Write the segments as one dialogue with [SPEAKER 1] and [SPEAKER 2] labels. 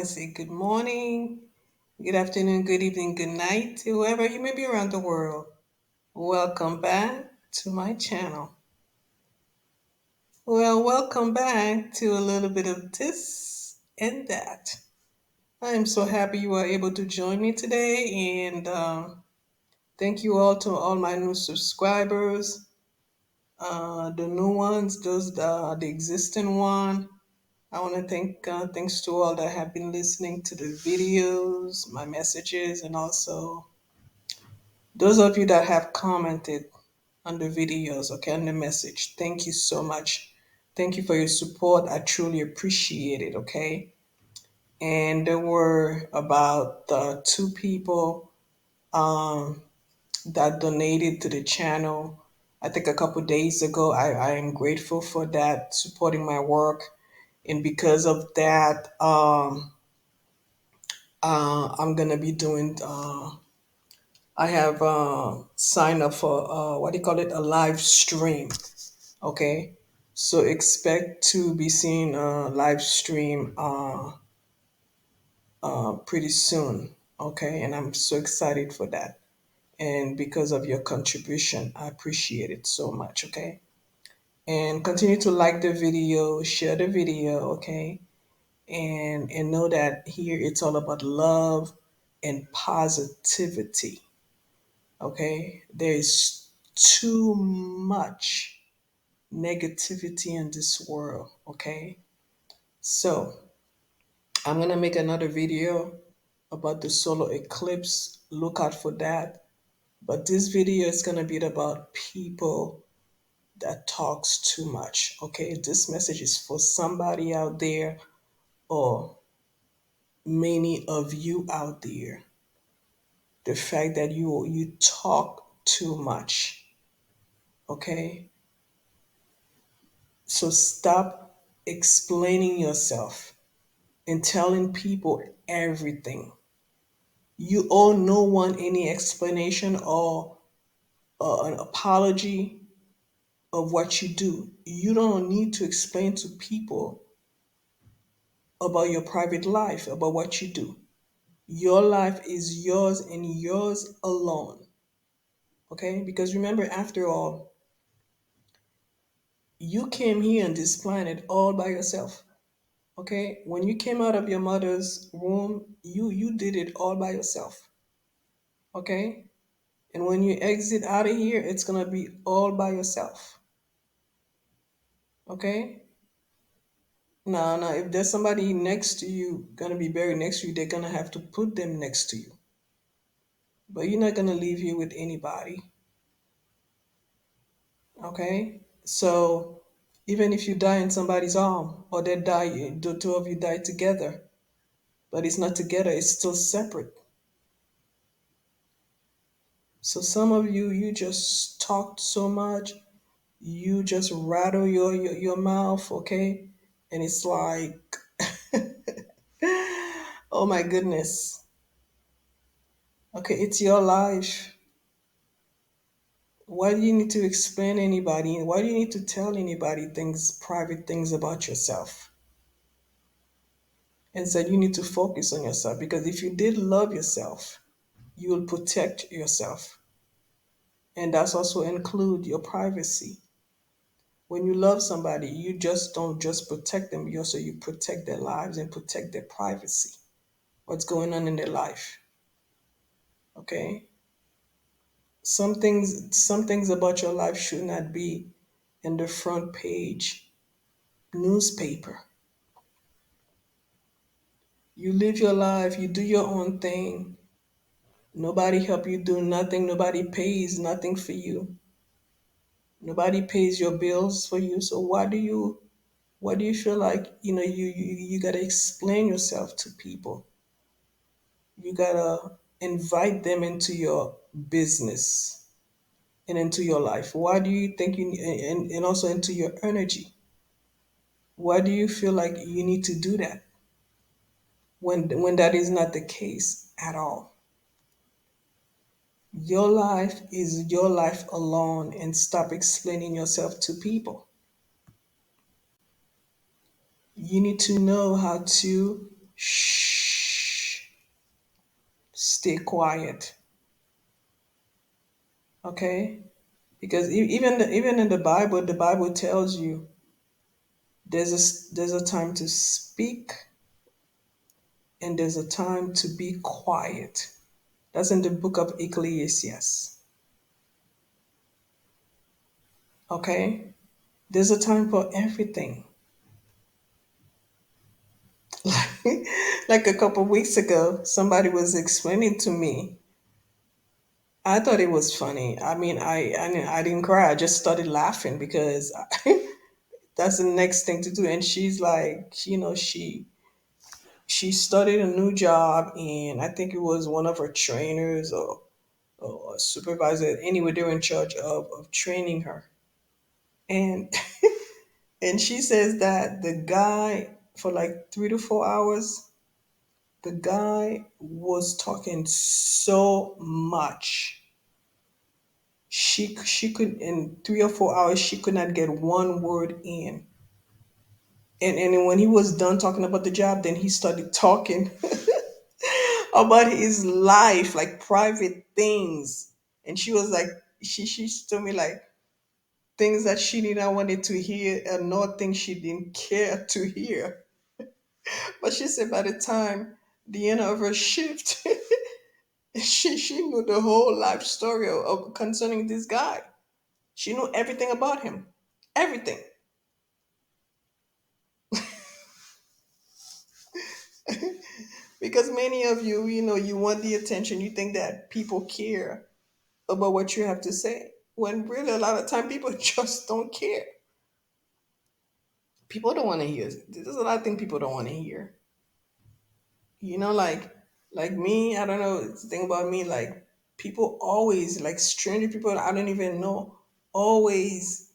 [SPEAKER 1] to say good morning, good afternoon, good evening, good night to whoever you may be around the world. Welcome back to my channel. Well, welcome back to a little bit of this and that. I am so happy you are able to join me today, and thank you all to all my new subscribers, the new ones, those the existing one. I want to thank thanks to all that have been listening to the videos, my messages, and also those of you that have commented on the videos, okay, on the message. Thank you so much. Thank you for your support. I truly appreciate it, okay? And there were about two people that donated to the channel. I think a couple days ago. I am grateful for that, supporting my work. And because of that, I'm gonna be doing. I have signed up for what do you call it? A live stream. Okay, so expect to be seeing a live stream pretty soon. Okay, and I'm so excited for that. And because of your contribution, I appreciate it so much. Okay, and continue to like the video, share the video. Okay, and know that here it's all about love and positivity. Okay, there is too much negativity in this world. Okay, so I'm gonna make another video about the solar eclipse. Look out for that. But this video is gonna be about people that talks too much. Okay, this message is for somebody out there or many of you out there. The fact that you talk too much. Okay, so stop explaining yourself and telling people everything. You owe no one any explanation or an apology of what you do. You don't need to explain to people about your private life, about what you do. Your life is yours and yours alone. Okay? Because remember, after all, you came here on this planet all by yourself. Okay? When you came out of your mother's womb, you did it all by yourself. Okay? And when you exit out of here, it's gonna be all by yourself. Okay? Now, if there's somebody next to you, gonna be buried next to you, they're gonna have to put them next to you. But you're not gonna leave here with anybody. Okay? So even if you die in somebody's arm, or they die, the two of you die together, but it's not together, it's still separate. So some of you, you just talked so much, you just rattle your mouth, okay? And it's like, oh my goodness. Okay, it's your life. Why do you need to explain anybody? Why do you need to tell anybody things, private things about yourself? Instead, you need to focus on yourself because if you did love yourself, you will protect yourself. And that's also include your privacy. When you love somebody, you just don't just protect them, you protect their lives and protect their privacy. What's going on in their life. Okay? Some things about your life should not be in the front page newspaper. You live your life, you do your own thing. Nobody help you do nothing, nobody pays nothing for you. Nobody pays your bills for you. So why do you feel like you gotta explain yourself to people? You gotta invite them into your business and into your life. Why do you think and also into your energy? Why do you feel like you need to do that when that is not the case at all? Your life is your life alone, and stop explaining yourself to people. You need to know how to shh. stay quiet. Okay, because even in the Bible tells you there's a time to speak and there's a time to be quiet. That's in the book of Ecclesiastes. Okay, there's a time for everything. Like a couple weeks ago, somebody was explaining to me. I thought it was funny. I mean, I didn't cry. I just started laughing because that's the next thing to do. And she's like, she started a new job, and I think it was one of her trainers or a supervisor. Anyway, they were in charge of training her, and and she says that the guy for like 3 to 4 hours, the guy was talking so much. She could in 3 or 4 hours she could not get one word in. And when he was done talking about the job, then he started talking about his life, like private things. And she was like, she told me like things that she did not wanted to hear and not things she didn't care to hear. But she said by the time the end of her shift, she knew the whole life story of concerning this guy. She knew everything about him, everything. Because many of you, you want the attention. You think that people care about what you have to say, when really a lot of time people just don't care. People don't want to hear. There's a lot of things people don't want to hear. Like me, I don't know. It's the thing about me, like people always, like stranger people I don't even know, always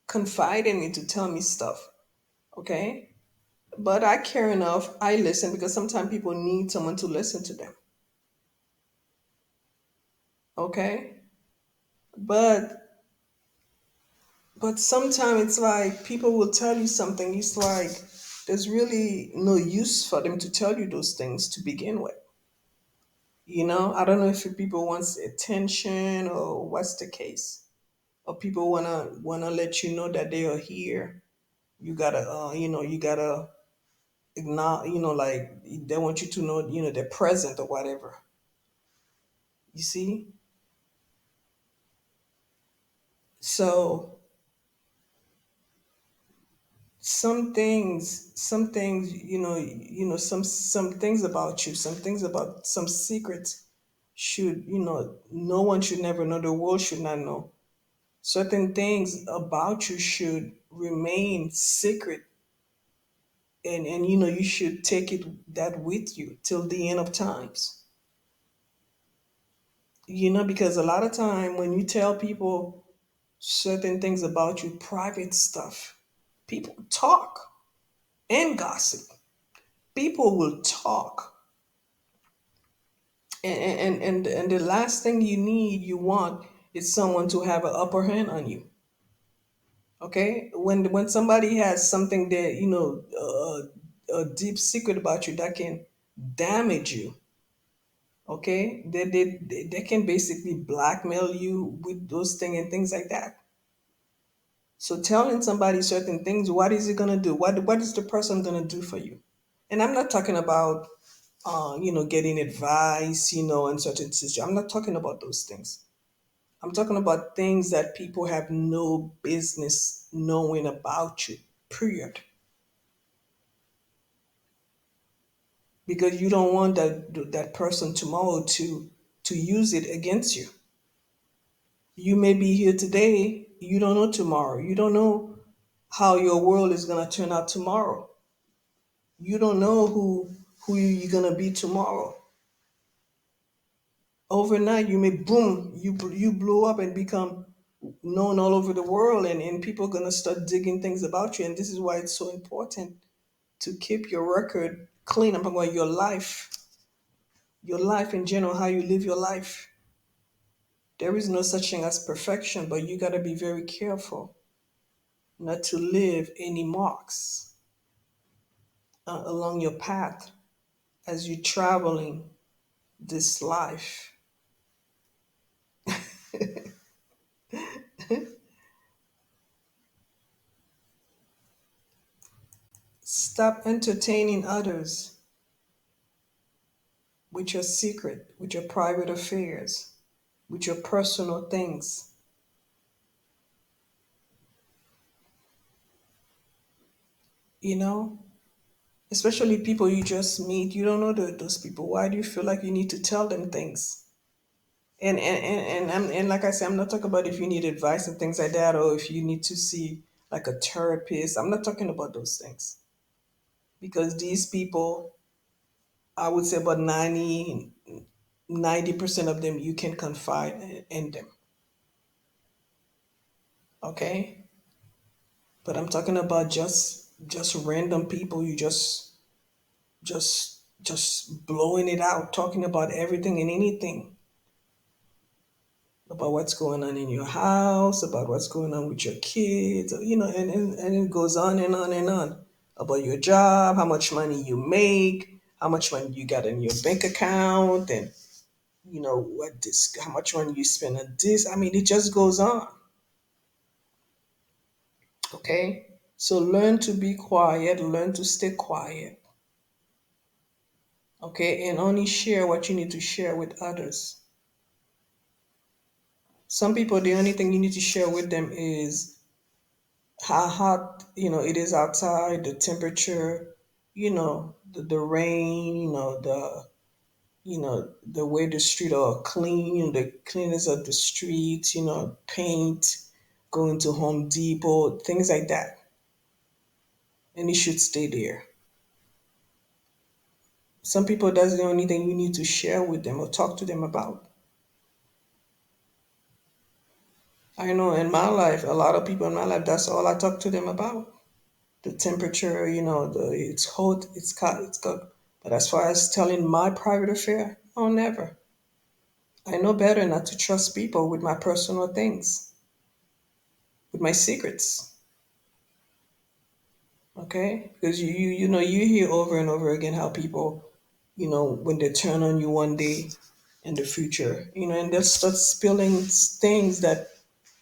[SPEAKER 1] confide in me to tell me stuff. Okay, but I care enough. I listen because sometimes people need someone to listen to them. Okay, but sometimes it's like people will tell you something. It's like there's really no use for them to tell you those things to begin with. I don't know if people wants attention or what's the case. Or people wanna let you know that they are here. You gotta acknowledge. Like they want you to know. They're present or whatever. You see. So some things, some things about you, some things about some secrets should, no one should never know. The world should not know. Certain things about you should remain secret, and you should take it that with you till the end of times. Because a lot of time when you tell people certain things about you, private stuff, people talk and gossip. People will talk, and the last thing you want is someone to have an upper hand on you. Okay, when somebody has something that a deep secret about you that can damage you. Okay, they can basically blackmail you with those things and things like that. So telling somebody certain things, what is it gonna do? What is the person gonna do for you? And I'm not talking about getting advice, in certain situations. I'm not talking about those things. I'm talking about things that people have no business knowing about you, period. Because you don't want that person tomorrow to use it against you. You may be here today, you don't know tomorrow. You don't know how your world is gonna turn out tomorrow. You don't know who you're gonna be tomorrow. Overnight you may boom, you blow up and become known all over the world, and people are gonna start digging things about you. And this is why it's so important to keep your record clean. I'm talking about your life in general, how you live your life. There is no such thing as perfection, but you gotta be very careful not to leave any marks along your path as you're traveling this life. Stop entertaining others with your secret, with your private affairs, with your personal things. You know, especially people you just meet, you don't know those people. Why do you feel like you need to tell them things? And like I said, I'm not talking about if you need advice and things like that, or if you need to see like a therapist. I'm not talking about those things because these people, I would say about 90% of them, you can confide in them. Okay, but I'm talking about just random people. You just blowing it out, talking about everything and anything, about what's going on in your house, about what's going on with your kids, and it goes on and on and on, about your job, how much money you make, how much money you got in your bank account, and what this, how much money you spend on this. I mean, it just goes on. Okay, so learn to be quiet, learn to stay quiet. Okay, and only share what you need to share with others. Some people, the only thing you need to share with them is how hot it is outside, the temperature, the rain, the way the street are clean, the cleanness of the streets, paint, going to Home Depot, things like that, and it should stay there. Some people, that's the only thing you need to share with them or talk to them about. I know in my life, a lot of people in my life, that's all I talk to them about. The temperature, it's hot, it's cold, it's good. But as far as telling my private affair, oh, never. I know better not to trust people with my personal things, with my secrets. Okay? Because you hear over and over again how people, when they turn on you one day in the future, and they'll start spilling things that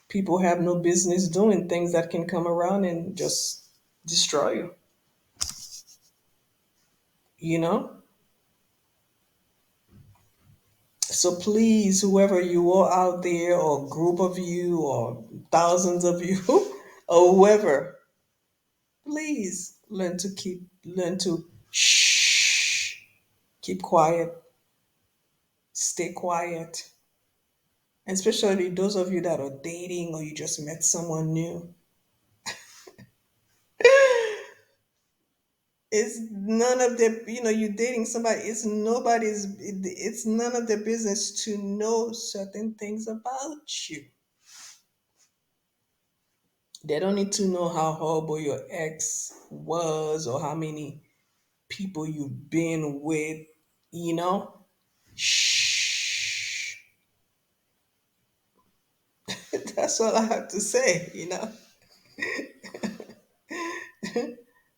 [SPEAKER 1] people have no business doing, things that can come around and just destroy you. You know? So please, whoever you are out there, or group of you, or thousands of you, or whoever, please learn to shh, keep quiet, stay quiet. Especially those of you that are dating or you just met someone new. It's none of their, you're dating somebody. It's none of their business to know certain things about you. They don't need to know how horrible your ex was or how many people you've been with, you know? Shh. That's all I have to say.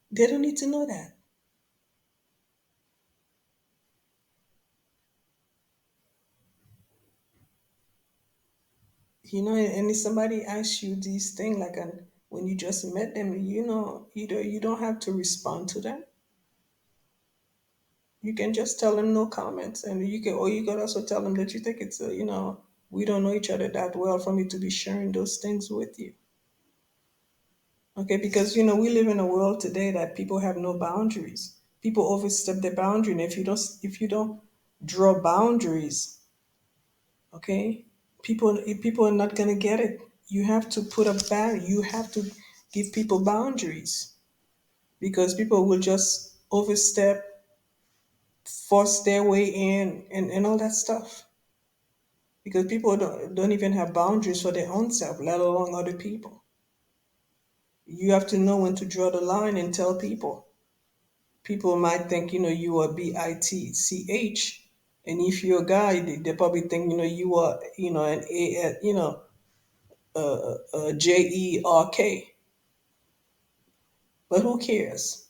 [SPEAKER 1] They don't need to know that. And if somebody asks you these things, like when you just met them, you don't have to respond to them. You can just tell them no comments, and you can also tell them that you think we don't know each other that well for me to be sharing those things with you. Okay, because we live in a world today that people have no boundaries. People overstep their boundary, and if you don't draw boundaries, okay, people are not gonna get it. You have to put a boundary. You have to give people boundaries because people will just overstep, force their way in, and all that stuff. Because people don't even have boundaries for their own self, let alone other people. You have to know when to draw the line and tell people. People might think you are bitch, and if you're a guy, they probably think you are an a jerk. But who cares?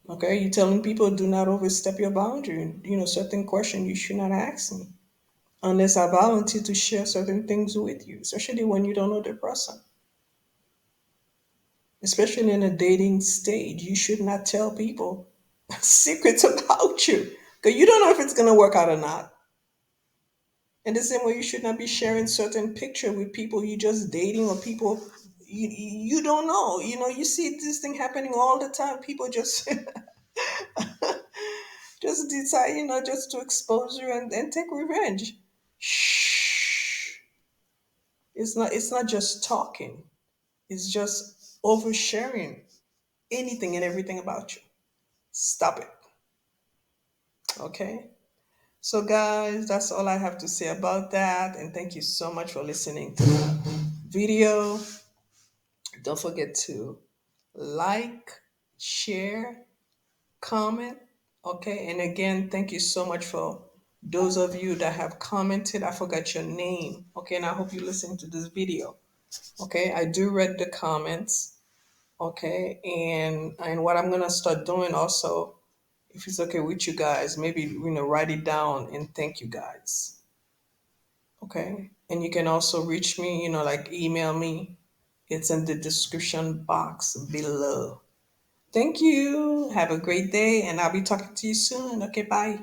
[SPEAKER 1] Okay, you're telling people do not overstep your boundary. Certain questions you should not ask me unless I volunteer to share certain things with you, especially when you don't know the person. Especially in a dating stage, you should not tell people secrets about you because you don't know if it's going to work out or not. And the same way, you should not be sharing certain picture with people you just dating or people you don't know. You see this thing happening all the time. People just just decide, just to expose you and take revenge. Shh. It's not just talking. It's just oversharing anything and everything about you. Stop it. Okay? So guys, that's all I have to say about that. And thank you so much for listening to the video. Don't forget to like, share, comment. Okay. And again, thank you so much for those of you that have commented. I forgot your name. Okay. And I hope you listen to this video. Okay. I do read the comments. Okay. And what I'm gonna start doing also, if it's okay with you guys, maybe write it down and thank you guys. Okay. And you can also reach me, like email me. It's in the description box below. Thank you. Have a great day, and I'll be talking to you soon. Okay, bye.